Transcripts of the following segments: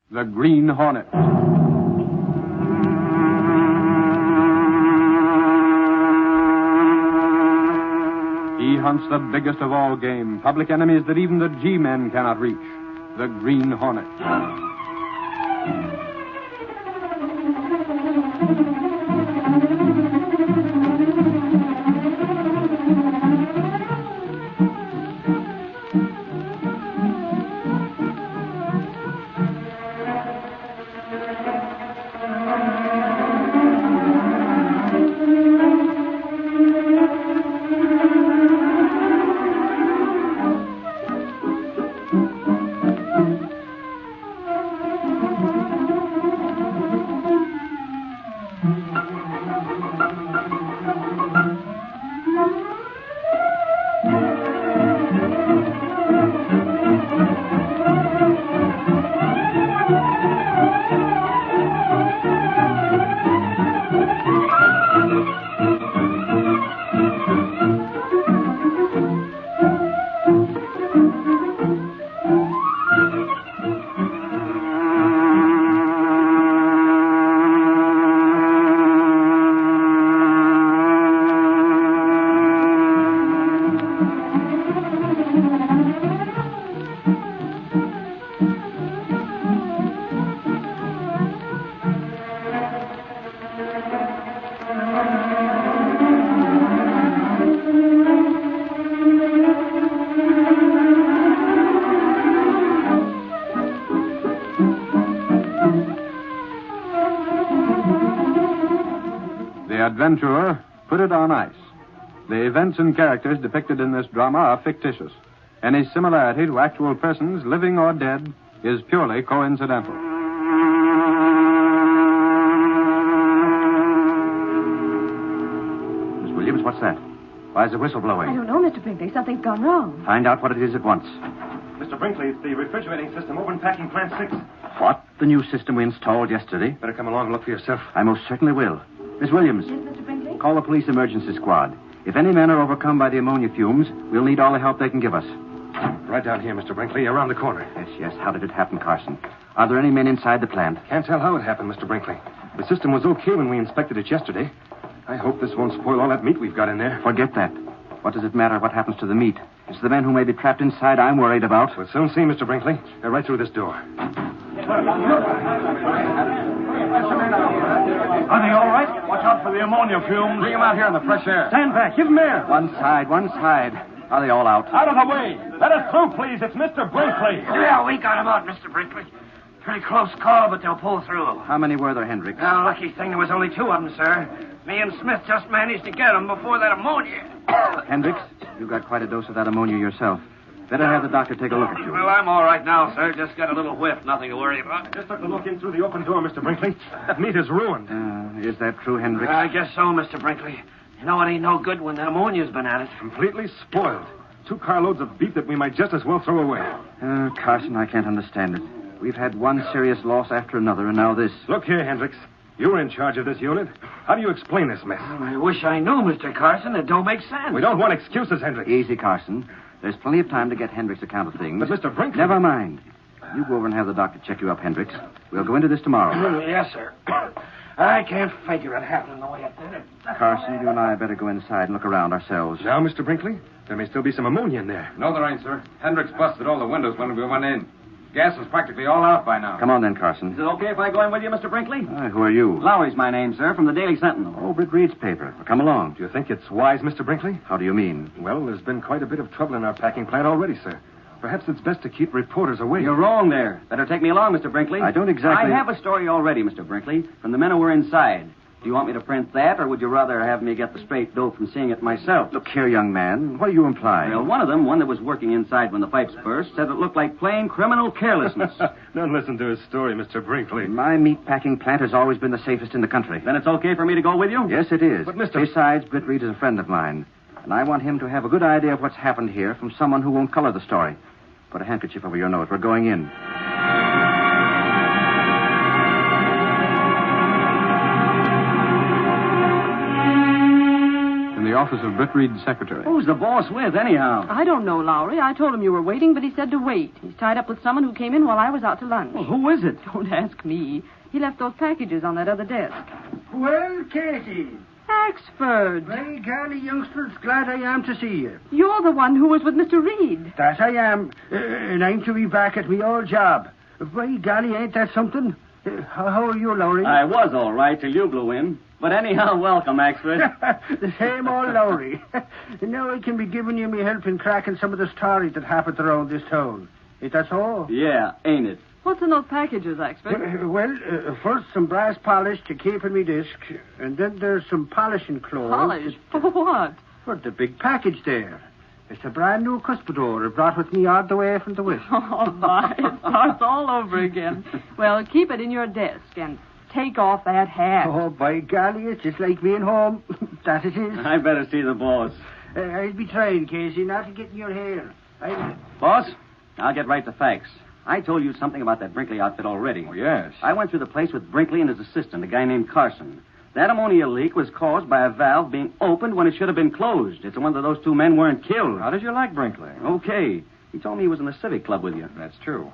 The Green Hornet. He hunts the biggest of all game, public enemies that even the G-men cannot reach. The Green Hornet. The adventurer put it on ice. The events and characters depicted in this drama are fictitious. Any similarity to actual persons, living or dead, is purely coincidental. Miss Williams, what's that? Why is the whistle blowing? I don't know, Mr. Brinkley. Something's gone wrong. Find out what it is at once. Mr. Brinkley, it's the refrigerating system over in packing plant 6. What? The new system we installed yesterday? Better come along and look for yourself. I most certainly will. Miss Williams. Yes, Mr. Brinkley? Call the police emergency squad. If any men are overcome by the ammonia fumes, we'll need all the help they can give us. Right down here, Mr. Brinkley, around the corner. Yes. How did it happen, Carson? Are there any men inside the plant? Can't tell how it happened, Mr. Brinkley. The system was okay when we inspected it yesterday. I hope this won't spoil all that meat we've got in there. Forget that. What does it matter what happens to the meat? It's the men who may be trapped inside I'm worried about. We'll soon see, Mr. Brinkley. They're right through this door. Are they all right? Watch out for the ammonia fumes. Bring him out here in the fresh air. Stand back. Give them air. One side. Are they all out? Out of the way. Let us through, please. It's Mr. Brinkley. Yeah, we got him out, Mr. Brinkley. Pretty close call, but they'll pull through. How many were there, Hendricks? Well, lucky thing there was only 2 of them, sir. Me and Smith just managed to get them before that ammonia. Hendricks, you got quite a dose of that ammonia yourself. Better have the doctor take a look at you. Well, I'm all right now, sir. Just got a little whiff. Nothing to worry about. Just took a look in through the open door, Mr. Brinkley. That meat is ruined. Is that true, Hendricks? I guess so, Mr. Brinkley. You know, it ain't no good when that ammonia's been at it. Completely spoiled. 2 carloads of beef that we might just as well throw away. Carson, I can't understand it. We've had one serious loss after another, and now this. Look here, Hendricks. You're in charge of this unit. How do you explain this mess? Well, I wish I knew, Mr. Carson. It don't make sense. We don't want excuses, Hendricks. Easy, Carson. There's plenty of time to get Hendricks' account of things. But Mr. Brinkley... Never mind. You go over and have the doctor check you up, Hendricks. We'll go into this tomorrow. Yes, sir. I can't figure it happening the way it did. Carson, you and I better go inside and look around ourselves. Now, Mr. Brinkley, there may still be some ammonia in there. No, there ain't, sir. Hendricks busted all the windows when we went in. Gas is practically all out by now. Come on then, Carson. Is it okay if I go in with you, Mr. Brinkley? Who are you? Lowry's my name, sir, from the Daily Sentinel. Oh, Britt Reid's paper. Well, come along. Do you think it's wise, Mr. Brinkley? How do you mean? Well, there's been quite a bit of trouble in our packing plant already, sir. Perhaps it's best to keep reporters away. You're wrong there. Better take me along, Mr. Brinkley. I don't exactly... I have a story already, Mr. Brinkley, from the men who were inside. Do you want me to print that, or would you rather have me get the straight dope from seeing it myself? Look here, young man. What do you imply? Well, one of them, one that was working inside when the pipes burst, said it looked like plain criminal carelessness. Don't listen to his story, Mr. Brinkley. My meat packing plant has always been the safest in the country. Then it's okay for me to go with you? Yes, it is. But, Mr. Besides, Britt Reid is a friend of mine, and I want him to have a good idea of what's happened here from someone who won't color the story. Put a handkerchief over your nose. We're going in. In the office of Britt Reid's secretary. Who's the boss with, anyhow? I don't know, Lowry. I told him you were waiting, but he said to wait. He's tied up with someone who came in while I was out to lunch. Well, who is it? Don't ask me. He left those packages on that other desk. Well, Katie. Axford. Very golly, youngsters, glad I am to see you. You're the one who was with Mr. Reid. That I am. And I'm to be back at me old job. By golly, ain't that something? How are you, Lowry? I was all right till you blew in. But anyhow, welcome, Axford. The same old Lowry. Now I can be giving you me help in cracking some of the stories that happened around this town. Ain't that so? Yeah, ain't it? What's in those packages, Axford? Well, first some brass polish to keep in me disc, and then there's some polishing clothes. Polish? For what? For the big package there. It's a brand new cuspidor I brought with me all the way from the west. Oh, my. It starts all over again. Well, keep it in your desk and take off that hat. Oh, by golly, it's just like being home. That it is. I better see the boss. I'll be trying, Casey, not to get in your hair. Boss, I'll get right to facts. I told you something about that Brinkley outfit already. Oh, yes. I went through the place with Brinkley and his assistant, a guy named Carson. That ammonia leak was caused by a valve being opened when it should have been closed. It's a wonder those two men weren't killed. How did you like Brinkley? Okay. He told me he was in the Civic Club with you. That's true.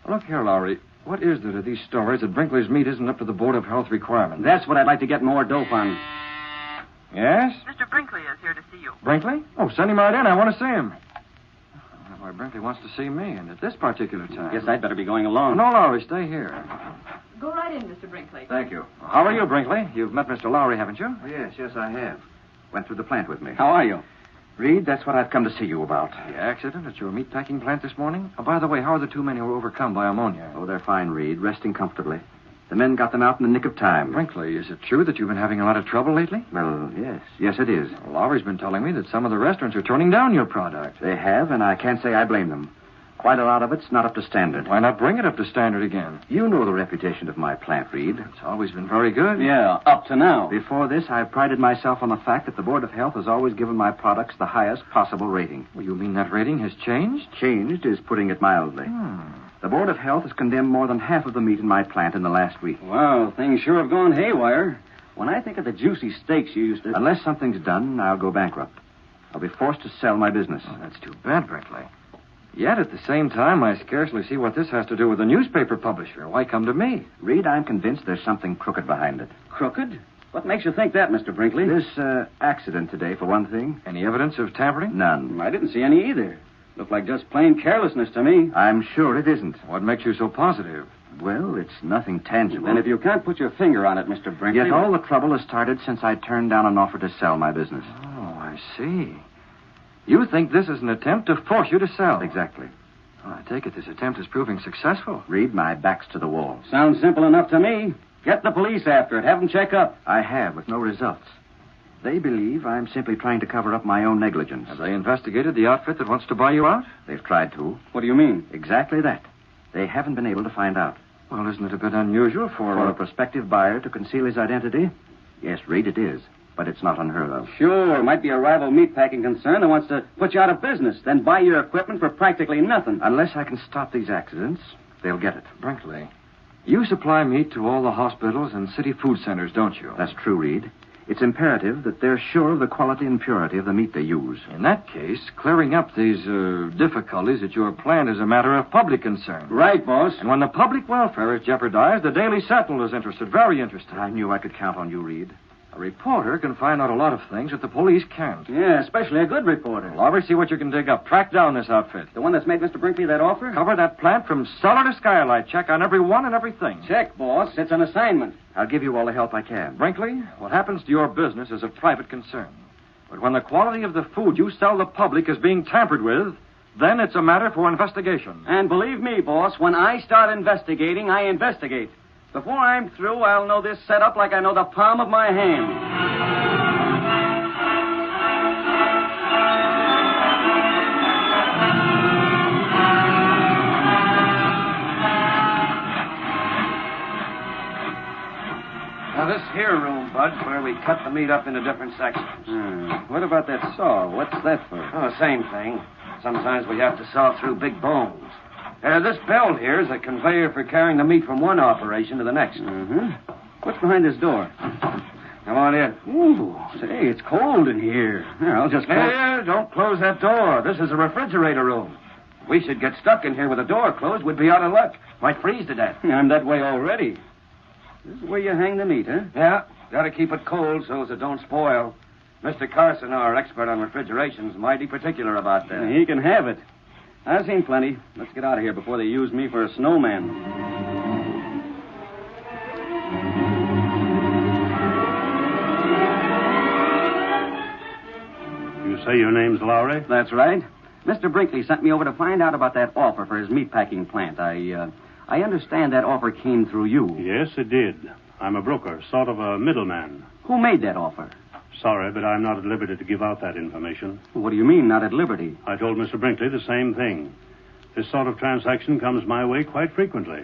Look here, Lowry. What is there to these stories that Brinkley's meat isn't up to the Board of Health requirements? That's what I'd like to get more dope on. Yes? Mr. Brinkley is here to see you. Brinkley? Oh, send him right in. I want to see him. Why, Brinkley wants to see me, and at this particular time. Guess I'd better be going along. No, Lowry, stay here. Go right in, Mr. Brinkley. Thank you. How are you, Brinkley? You've met Mr. Lowry, haven't you? Oh, yes, I have. Went through the plant with me. How are you? Reed, that's what I've come to see you about. The accident at your meatpacking plant this morning? Oh, by the way, how are the two men who were overcome by ammonia? Oh, they're fine, Reed, resting comfortably. The men got them out in the nick of time. Brinkley, is it true that you've been having a lot of trouble lately? Well, yes, it is. Well, Lowry's been telling me that some of the restaurants are turning down your product. They have, and I can't say I blame them. Quite a lot of it's not up to standard. Why not bring it up to standard again? You know the reputation of my plant, Reed. It's always been very good. Yeah, up to now. Before this, I've prided myself on the fact that the Board of Health has always given my products the highest possible rating. Well, you mean that rating has changed? Changed is putting it mildly. The Board of Health has condemned more than half of the meat in my plant in the last week. Wow, things sure have gone haywire. When I think of the juicy steaks you used to... Unless something's done, I'll go bankrupt. I'll be forced to sell my business. Oh, that's too bad, Brinkley. Yet, at the same time, I scarcely see what this has to do with a newspaper publisher. Why come to me? Reed, I'm convinced there's something crooked behind it. Crooked? What makes you think that, Mr. Brinkley? This accident today, for one thing. Any evidence of tampering? None. I didn't see any either. Looked like just plain carelessness to me. I'm sure it isn't. What makes you so positive? Well, it's nothing tangible. Then if you can't put your finger on it, Mr. Brinkley... Yet all the trouble has started since I turned down an offer to sell my business. Oh, I see. You think this is an attempt to force you to sell? Exactly. Well, I take it this attempt is proving successful. Reed, my back's to the wall. Sounds simple enough to me. Get the police after it. Have them check up. I have, with no results. They believe I'm simply trying to cover up my own negligence. Have they investigated the outfit that wants to buy you out? They've tried to. What do you mean? Exactly that. They haven't been able to find out. Well, isn't it a bit unusual for a prospective buyer to conceal his identity? Yes, Reed, it is. But it's not unheard of. Sure, it might be a rival meatpacking concern that wants to put you out of business, then buy your equipment for practically nothing. Unless I can stop these accidents, they'll get it. Brinkley, you supply meat to all the hospitals and city food centers, don't you? That's true, Reed. It's imperative that they're sure of the quality and purity of the meat they use. In that case, clearing up these difficulties at your plant is a matter of public concern. Right, boss. And when the public welfare is jeopardized, the Daily Sentinel is interested, very interested. I knew I could count on you, Reed. A reporter can find out a lot of things that the police can't. Yeah, especially a good reporter. Well, Aubrey, see what you can dig up. Track down this outfit. The one that's made Mr. Brinkley that offer? Cover that plant from cellar to skylight. Check on every one and everything. Check, boss. It's an assignment. I'll give you all the help I can. Brinkley, what happens to your business is a private concern. But when the quality of the food you sell the public is being tampered with, then it's a matter for investigation. And believe me, boss, when I start investigating, I investigate. Before I'm through, I'll know this setup like I know the palm of my hand. Now, this here room, Bud's where we cut the meat up into different sections. What about that saw? What's that for? Oh, same thing. Sometimes we have to saw through big bones. This belt here is a conveyor for carrying the meat from one operation to the next. What's behind this door? Come on in. Ooh, say, it's cold in here. Here, I'll just... Hey, don't close that door. This is a refrigerator room. If we should get stuck in here with the door closed, we'd be out of luck. Might freeze to death. I'm that way already. This is where you hang the meat, huh? Yeah, got to keep it cold so as it don't spoil. Mr. Carson, our expert on refrigeration's mighty particular about that. He can have it. I've seen plenty. Let's get out of here before they use me for a snowman. You say your name's Lowry? That's right. Mr. Brinkley sent me over to find out about that offer for his meatpacking plant. I understand that offer came through you. Yes, it did. I'm a broker, sort of a middleman. Who made that offer? Sorry, but I'm not at liberty to give out that information. What do you mean, not at liberty? I told Mr. Brinkley the same thing. This sort of transaction comes my way quite frequently.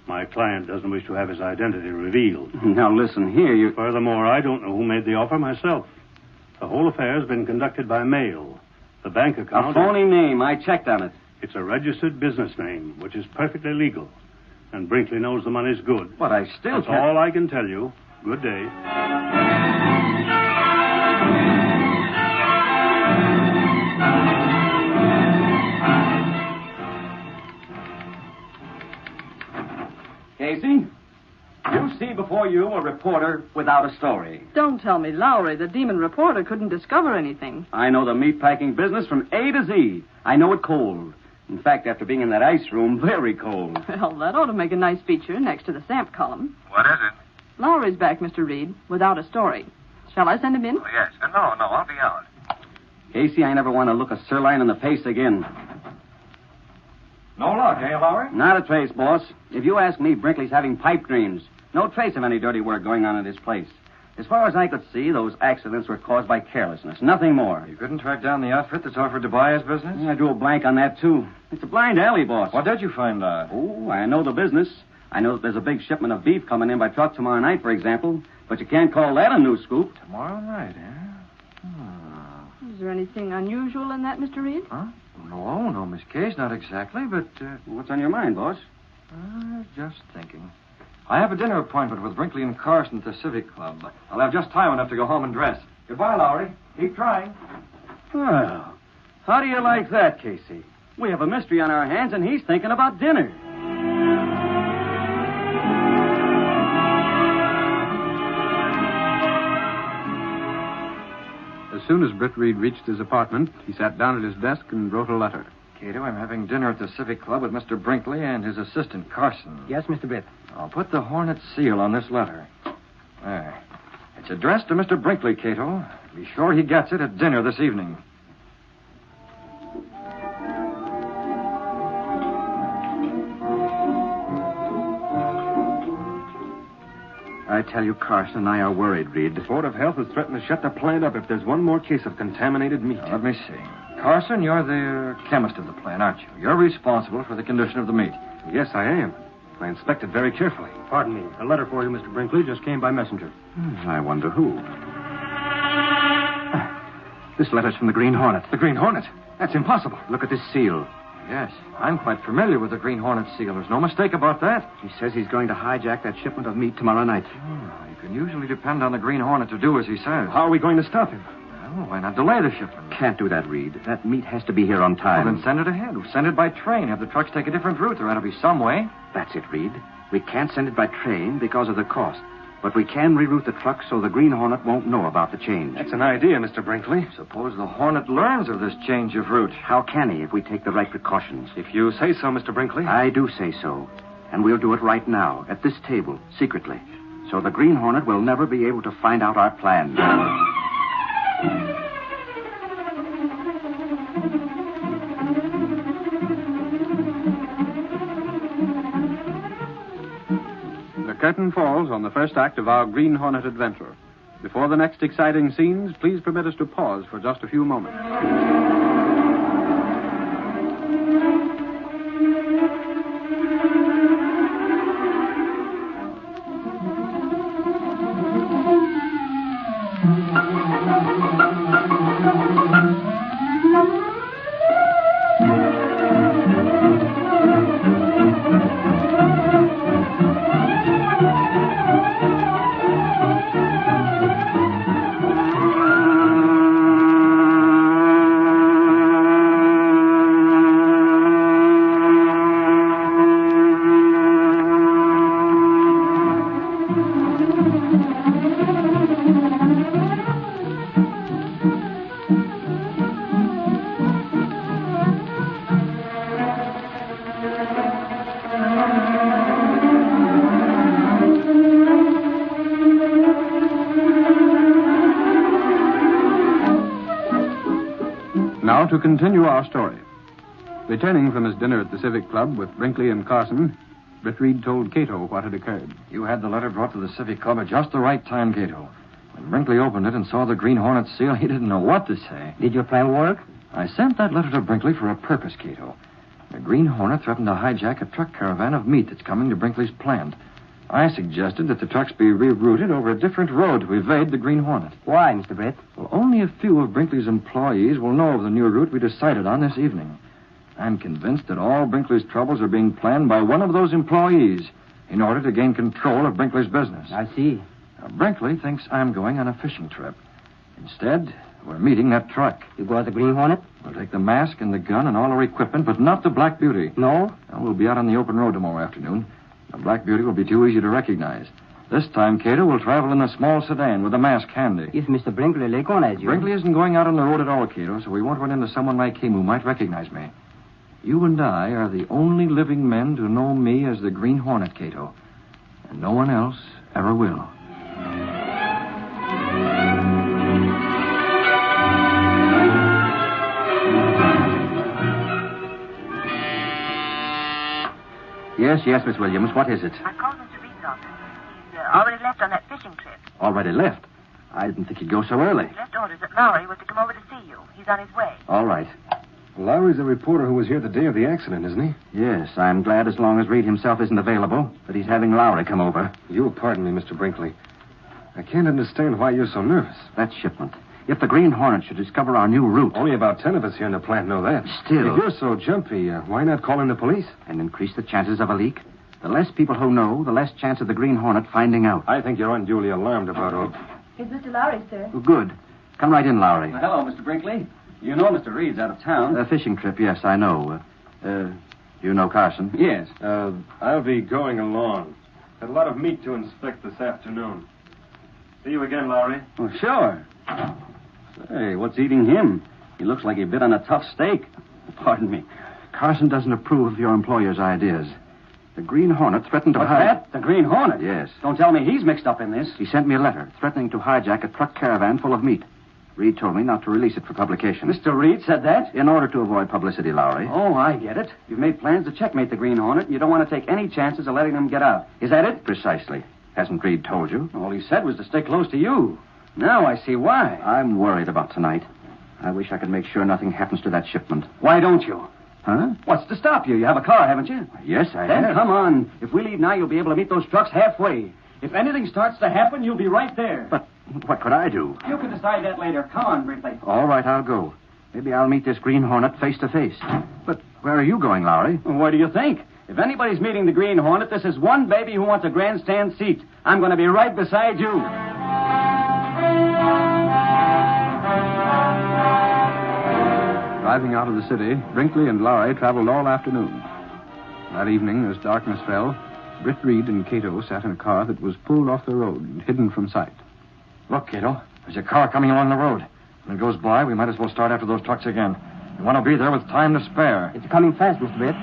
My client doesn't wish to have his identity revealed. Now, listen here, you... Furthermore, I don't know who made the offer myself. The whole affair has been conducted by mail. The bank account... A phony name. I checked on it. It's a registered business name, which is perfectly legal. And Brinkley knows the money's good. But I still That's can't... all I can tell you. Good day. Casey, you see before you a reporter without a story. Don't tell me, Lowry, the demon reporter couldn't discover anything. I know the meatpacking business from A to Z. I know it cold. In fact, after being in that ice room, very cold. Well, that ought to make a nice feature next to the Samp column. What is it? Lowry's back, Mr. Reid, without a story. Shall I send him in? Oh, yes. No, I'll be out. Casey, I never want to look a sirloin in the face again. No luck, eh, Lowry? Not a trace, boss. If you ask me, Brinkley's having pipe dreams. No trace of any dirty work going on in this place. As far as I could see, those accidents were caused by carelessness. Nothing more. You couldn't track down the outfit that's offered to buy his business? I drew a blank on that, too. It's a blind alley, boss. What did you find out? Oh, I know the business. I know that there's a big shipment of beef coming in by truck tomorrow night, for example. But you can't call that a new scoop. Tomorrow night, eh? Is there anything unusual in that, Mr. Reid? Huh? No, Miss Case, not exactly, but... What's on your mind, boss? Just thinking. I have a dinner appointment with Brinkley and Carson at the Civic Club. I'll have just time enough to go home and dress. Goodbye, Lowry. Keep trying. Well, how do you like that, Casey? We have a mystery on our hands, and he's thinking about dinner. As soon as Britt Reid reached his apartment, he sat down at his desk and wrote a letter. Kato, I'm having dinner at the Civic Club with Mr. Brinkley and his assistant, Carson. Yes, Mr. Britt. I'll put the Hornet seal on this letter. There. It's addressed to Mr. Brinkley, Kato. Be sure he gets it at dinner this evening. I tell you, Carson and I are worried, Reid. The Board of Health has threatened to shut the plant up if there's one more case of contaminated meat. Now, let me see. Carson, you're the chemist of the plant, aren't you? You're responsible for the condition of the meat. Yes, I am. I inspected very carefully. Pardon me. A letter for you, Mr. Brinkley, just came by messenger. I wonder who. This letter's from the Green Hornet. The Green Hornet? That's impossible. Look at this seal. Yes, I'm quite familiar with the Green Hornet seal. There's no mistake about that. He says he's going to hijack that shipment of meat tomorrow night. You can usually depend on the Green Hornet to do as he says. How are we going to stop him? Well, why not delay the shipment? Can't do that, Reid. That meat has to be here on time. Well, then send it ahead. Send it by train. Have the trucks take a different route. There ought to be some way. That's it, Reid. We can't send it by train because of the cost. But we can reroute the truck so the Green Hornet won't know about the change. That's an idea, Mr. Brinkley. Suppose the Hornet learns of this change of route. How can he if we take the right precautions? If you say so, Mr. Brinkley. I do say so. And we'll do it right now, at this table, secretly. So the Green Hornet will never be able to find out our plan. The curtain falls on the first act of our Green Hornet adventure. Before the next exciting scenes, please permit us to pause for just a few moments. to continue our story. Returning from his dinner at the Civic Club with Brinkley and Carson, Britt Reid told Kato what had occurred. You had the letter brought to the Civic Club at just the right time, Kato. When Brinkley opened it and saw the Green Hornet seal, he didn't know what to say. Did your plan work? I sent that letter to Brinkley for a purpose, Kato. The Green Hornet threatened to hijack a truck caravan of meat that's coming to Brinkley's plant. I suggested that the trucks be rerouted over a different road to evade the Green Hornet. Why, Mr. Britt? Well, only a few of Brinkley's employees will know of the new route we decided on this evening. I'm convinced that all Brinkley's troubles are being planned by one of those employees in order to gain control of Brinkley's business. I see. Now, Brinkley thinks I'm going on a fishing trip. Instead, we're meeting that truck. You go at the Green Hornet? We'll take the mask and the gun and all our equipment, but not the Black Beauty. No? Now, we'll be out on the open road tomorrow afternoon. The Black Beauty will be too easy to recognize. This time, Kato will travel in a small sedan with a mask handy. If Mr. Brinkley recognizes you... Brinkley isn't going out on the road at all, Kato, so we won't run into someone like him who might recognize me. You and I are the only living men to know me as the Green Hornet, Kato. And no one else ever will. Yes, Miss Williams. What is it? I called Mr. Reed's office. He's already left on that fishing trip. Already left? I didn't think he'd go so early. He left orders that Lowry was to come over to see you. He's on his way. All right. Lowry's the reporter who was here the day of the accident, isn't he? Yes, I'm glad as long as Reed himself isn't available that he's having Lowry come over. You'll pardon me, Mr. Brinkley. I can't understand why you're so nervous. That shipment. If the Green Hornet should discover our new route... Only about 10 of us here in the plant know that. Still... If you're so jumpy, why not call in the police? And increase the chances of a leak? The less people who know, the less chance of the Green Hornet finding out. I think you're unduly alarmed about all... Is Mr. Lowry, sir? Good. Come right in, Lowry. Hello, Mr. Brinkley. You know Mr. Reed's out of town. A fishing trip, yes, I know. You know Carson? Yes. I'll be going along. Got a lot of meat to inspect this afternoon. See you again, Lowry. Oh, sure. Hey, what's eating him? He looks like he bit on a tough steak. Pardon me. Carson doesn't approve of your employer's ideas. The Green Hornet threatened to What's hijack... that? The Green Hornet? Yes. Don't tell me he's mixed up in this. He sent me a letter threatening to hijack a truck caravan full of meat. Reed told me not to release it for publication. Mr. Reed said that? In order to avoid publicity, Lowry. Oh, I get it. You've made plans to checkmate the Green Hornet, and you don't want to take any chances of letting them get out. Is that it? Precisely. Hasn't Reed told you? All he said was to stay close to you. Now I see why. I'm worried about tonight. I wish I could make sure nothing happens to that shipment. Why don't you? Huh? What's to stop you? You have a car, haven't you? Yes, I Then have. come on. If we leave now, you'll be able to meet those trucks halfway. If anything starts to happen, you'll be right there. But what could I do? You can decide that later. Come on, Brinkley. All right, I'll go. Maybe I'll meet this Green Hornet face to face. But where are you going, Lowry? Well, what do you think? If anybody's meeting the Green Hornet, this is one baby who wants a grandstand seat. I'm going to be right beside you. Driving out of the city, Brinkley and Lowry traveled all afternoon. That evening, as darkness fell, Britt Reid and Kato sat in a car that was pulled off the road and hidden from sight. Look, Kato, there's a car coming along the road. When it goes by, we might as well start after those trucks again. We want to be there with time to spare. It's coming fast, Mr. Britt.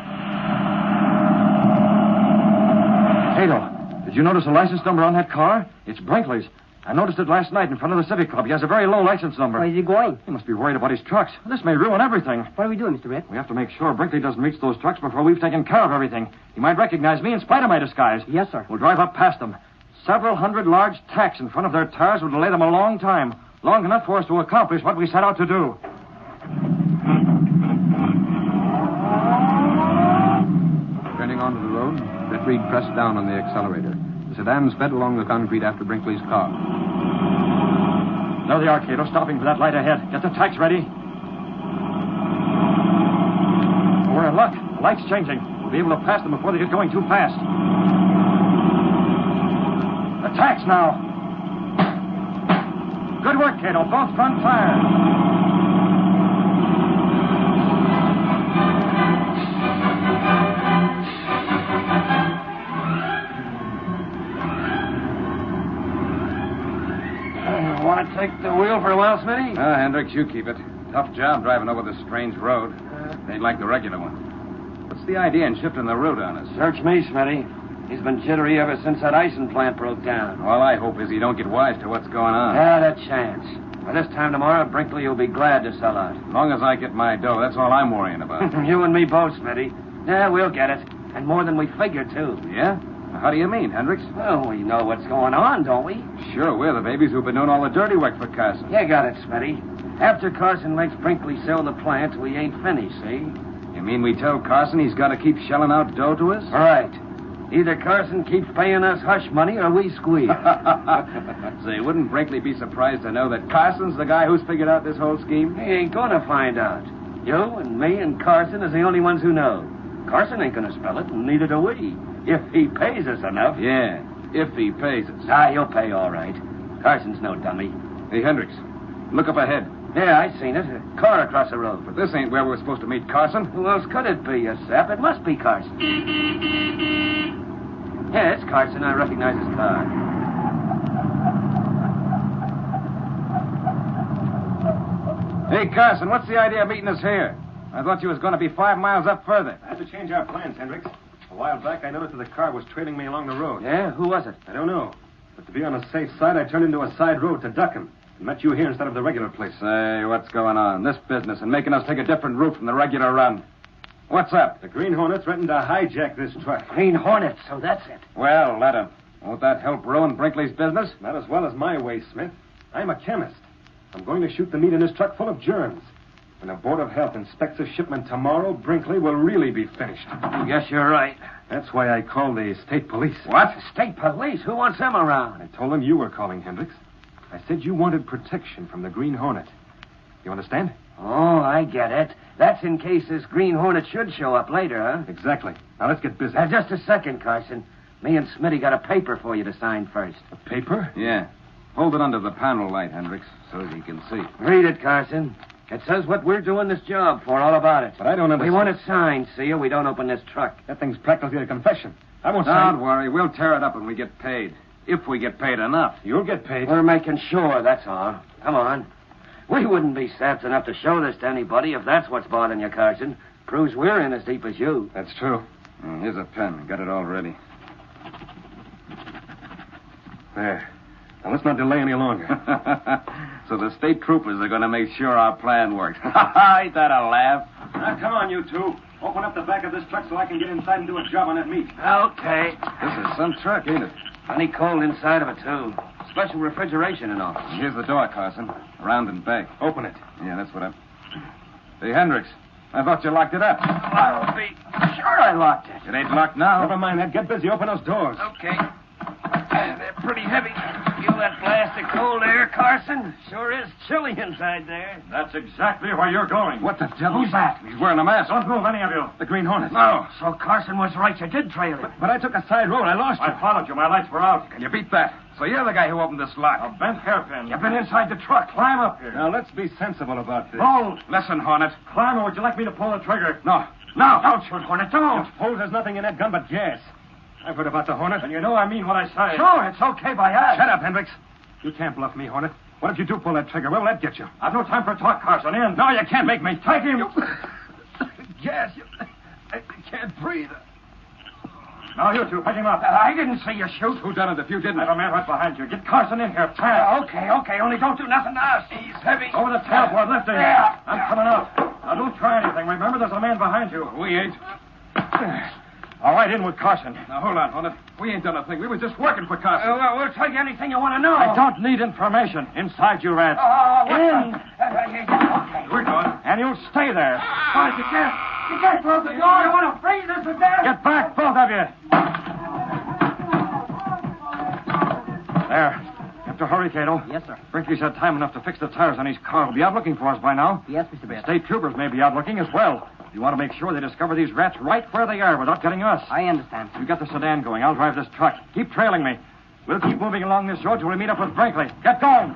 Kato, did you notice the license number on that car? It's Brinkley's. I noticed it last night in front of the Civic Club. He has a very low license number. Where is he going? He must be worried about his trucks. This may ruin everything. What are we doing, Mr. Britt? We have to make sure Brinkley doesn't reach those trucks before we've taken care of everything. He might recognize me in spite of my disguise. Yes, sir. We'll drive up past them. Several hundred large tacks in front of their tires will delay them a long time. Long enough for us to accomplish what we set out to do. Turning onto the road, Britt Reid pressed down on the accelerator. The sedan sped along the concrete after Brinkley's car. There they are, Kato, stopping for that light ahead. Get the tacks ready. We're in luck. The light's changing. We'll be able to pass them before they get going too fast. The tacks now. Good work, Kato. Both front tires. Want to take the wheel for a while, Smitty? Hendricks, you keep it. Tough job driving over this strange road. Ain't like the regular one. What's the idea in shifting the route on us? Search me, Smitty. He's been jittery ever since that icing plant broke down. All I hope is he don't get wise to what's going on. Not a chance. By this time tomorrow, Brinkley will be glad to sell out. As long as I get my dough, that's all I'm worrying about. You and me both, Smitty. Yeah, we'll get it. And more than we figured, too. Yeah? How do you mean, Hendricks? Well, we know what's going on, don't we? Sure, we're the babies who've been doing all the dirty work for Carson. You got it, Smitty. After Carson makes Brinkley sell the plant, we ain't finished, see? You mean we tell Carson he's got to keep shelling out dough to us? All right. Either Carson keeps paying us hush money or we squeal. Say, wouldn't Brinkley be surprised to know that Carson's the guy who's figured out this whole scheme? He ain't gonna find out. You and me and Carson is the only ones who know. Carson ain't gonna spell it, and neither do we. If he pays us enough. Yeah, if he pays us. He'll pay all right. Carson's no dummy. Hey, Hendricks, look up ahead. Yeah, I seen it. A car across the road. But this ain't where we're supposed to meet Carson. Who else could it be, you sap? It must be Carson. Yeah, it's Carson. I recognize his car. Hey, Carson, what's the idea of meeting us here? I thought you was going to be 5 miles up further. I had to change our plans, Hendricks. A while back, I noticed that the car was trailing me along the road. Yeah? Who was it? I don't know. But to be on the safe side, I turned into a side road to duck him. And met you here instead of the regular place. Say, what's going on? This business and making us take a different route from the regular run. What's up? The Green Hornet threatened to hijack this truck. Green Hornet, so that's it. Well, let him. Won't that help ruin Brinkley's business? Not as well as my way, Smith. I'm a chemist. I'm going to shoot the meat in this truck full of germs. When the Board of Health inspects the shipment tomorrow, Brinkley will really be finished. Yes, you're right. That's why I called the state police. What? State police? Who wants them around? I told them you were calling, Hendricks. I said you wanted protection from the Green Hornet. You understand? Oh, I get it. That's in case this Green Hornet should show up later, huh? Exactly. Now let's get busy. Just a second, Carson. Me and Smitty got a paper for you to sign first. A paper? Yeah. Hold it under the panel light, Hendricks, so you can see. Read it, Carson. It says what we're doing this job for, all about it. But I don't understand. We want it signed, see, or we don't open this truck. That thing's practically a confession. I won't sign. Don't worry. We'll tear it up when we get paid. If we get paid enough. You'll get paid. We're making sure, that's all. Come on. We wouldn't be sapped enough to show this to anybody if that's what's bothering you, Carson. Proves we're in as deep as you. That's true. Here's a pen. Got it all ready. There. Now, let's not delay any longer. So the state troopers are going to make sure our plan works. Ain't that a laugh? Now, come on, you two. Open up the back of this truck so I can get inside and do a job on that meat. Okay. This is some truck, ain't it? Plenty cold inside of it, too. Special refrigeration and all. Here's the door, Carson. Around and back. Open it. Yeah, that's what I'm... Hey, Hendricks, I thought you locked it up. I'll be sure I locked it. It ain't locked now. Never mind that. Get busy. Open those doors. Okay. They're pretty heavy. Feel that blast of cold air, Carson? Sure is chilly inside there. That's exactly where you're going. What the devil? Who's that? He's wearing a mask. Don't move, any of you. The Green Hornet. No. So Carson was right. You did trail him. But I took a side road. I lost you. I followed you. My lights were out. Can you beat that? So you're the guy who opened this lock. A bent hairpin. You've been inside the truck. Climb up here. Now, let's be sensible about this. Hold. Listen, Hornet. Climb, or would you like me to pull the trigger? No. No. Don't shoot, Hornet. Don't. Suppose there's nothing in that gun but gas. I've heard about the Hornet. And you know I mean what I say. Sure, it's okay by us. Shut up, Hendricks. You can't bluff me, Hornet. What if you do pull that trigger? Where'll that get you? I've no time for talk, Carson. In. No, you can't make me. Take him. Gas. I can't breathe. Now, you two, pick him up. I didn't see you shoot. Who done it if you didn't? I have a man right behind you. Get Carson in here, fast. Okay. Only don't do nothing to us. He's heavy. Over the tailboard, lift him. Yeah. I'm coming up. Now, don't try anything. Remember, there's a man behind you. We ain't. All right, in with Carson. Now, hold on, Hornet. We ain't done a thing. We were just working for Carson. We'll tell you anything you want to know. I don't need information. Inside, you rat. In. Okay. We're going. And you'll stay there. You can't close the door. You want to freeze us to death? Get back, both of you. There. You have to hurry, Kato. Yes, sir. Brinkley's had time enough to fix the tires on his car. He'll be out looking for us by now. Yes, Mr. Baird. State troopers may be out looking as well. You want to make sure they discover these rats right where they are without getting us. I understand. You got the sedan going. I'll drive this truck. Keep trailing me. We'll keep moving along this road till we meet up with Brinkley. Get going.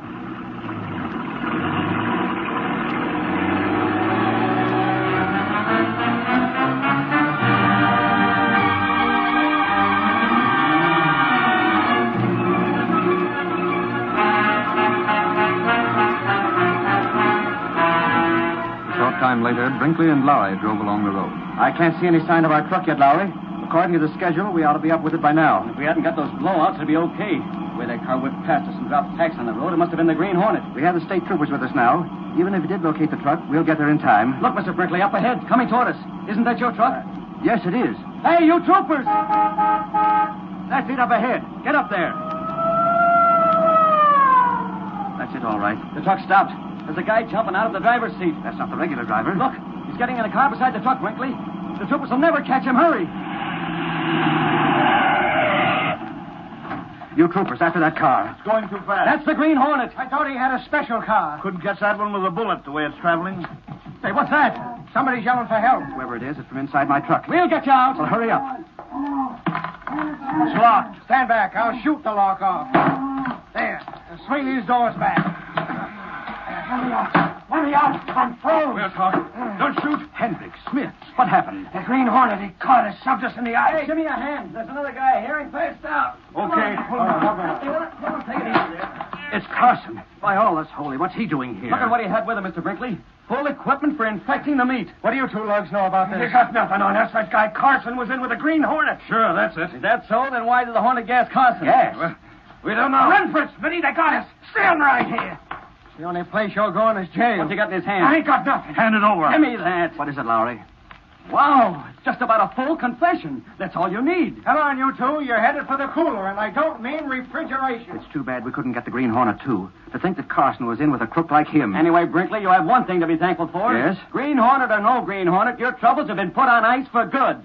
Later, Brinkley and Lowry drove along the road. I can't see any sign of our truck yet, Lowry. According to the schedule, we ought to be up with it by now. If we hadn't got those blowouts, it'd be okay. The way that car whipped past us and dropped packs on the road, it must have been the Green Hornet. We have the state troopers with us now. Even if we did locate the truck, we'll get there in time. Look, Mr. Brinkley, up ahead, coming toward us. Isn't that your truck? Yes, it is. Hey, you troopers! That's it up ahead. Get up there. That's it, all right. The truck stopped. There's a guy jumping out of the driver's seat. That's not the regular driver. Look, he's getting in a car beside the truck, Brinkley. The troopers will never catch him. Hurry. You troopers, after that car. It's going too fast. That's the Green Hornet. I thought he had a special car. Couldn't catch that one with a bullet the way it's traveling. Say, what's that? Somebody's yelling for help. Whoever it is, it's from inside my truck. We'll get you out. Well, hurry up. It's locked. Stand back. I'll shoot the lock off. There. Swing these doors back. Hurry up. Hurry up. I'm froze. We'll talk. Don't shoot. Hendrick, Smith, what happened? The Green Hornet, he caught us, shoved us in the eye. Hey, give me a hand. There's another guy here. He passed out. Okay. Take it easy there. It's Carson. By all that's holy, what's he doing here? Look at what he had with him, Mr. Brinkley. Full equipment for infecting the meat. What do you two lugs know about You this? got nothing on us. That guy Carson was in with the Green Hornet. Sure, that's it. Is that so? Then why did the Hornet gas Carson? Yes. Well, we don't know. Run for it, Smitty. They got us. Stand right here. The only place you're going is jail. What's he got in his hand? I ain't got nothing. Hand it over. Give me that. What is it, Lowry? Wow, it's just about a full confession. That's all you need. Come on, you two. You're headed for the cooler, and I don't mean refrigeration. It's too bad we couldn't get the Green Hornet, too. To think that Carson was in with a crook like him. Anyway, Brinkley, you have one thing to be thankful for. Yes? Green Hornet or no Green Hornet, your troubles have been put on ice for good.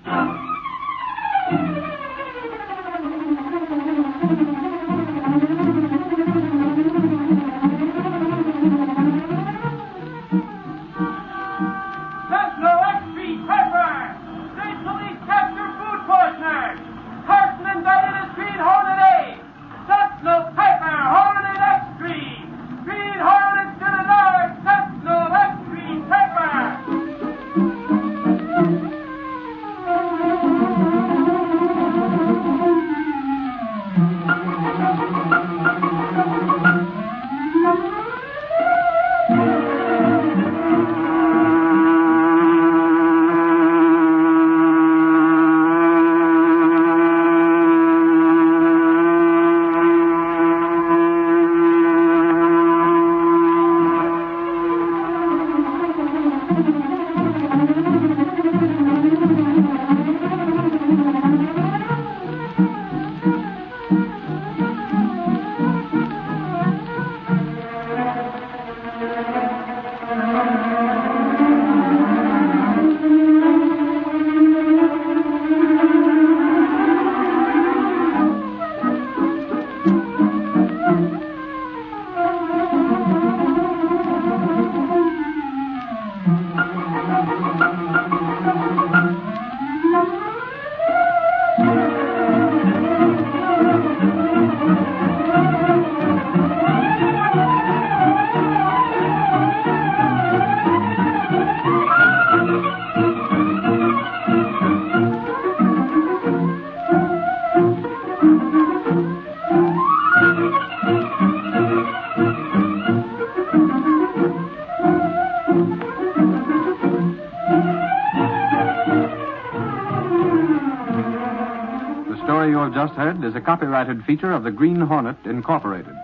Just heard is a copyrighted feature of the Green Hornet, Incorporated.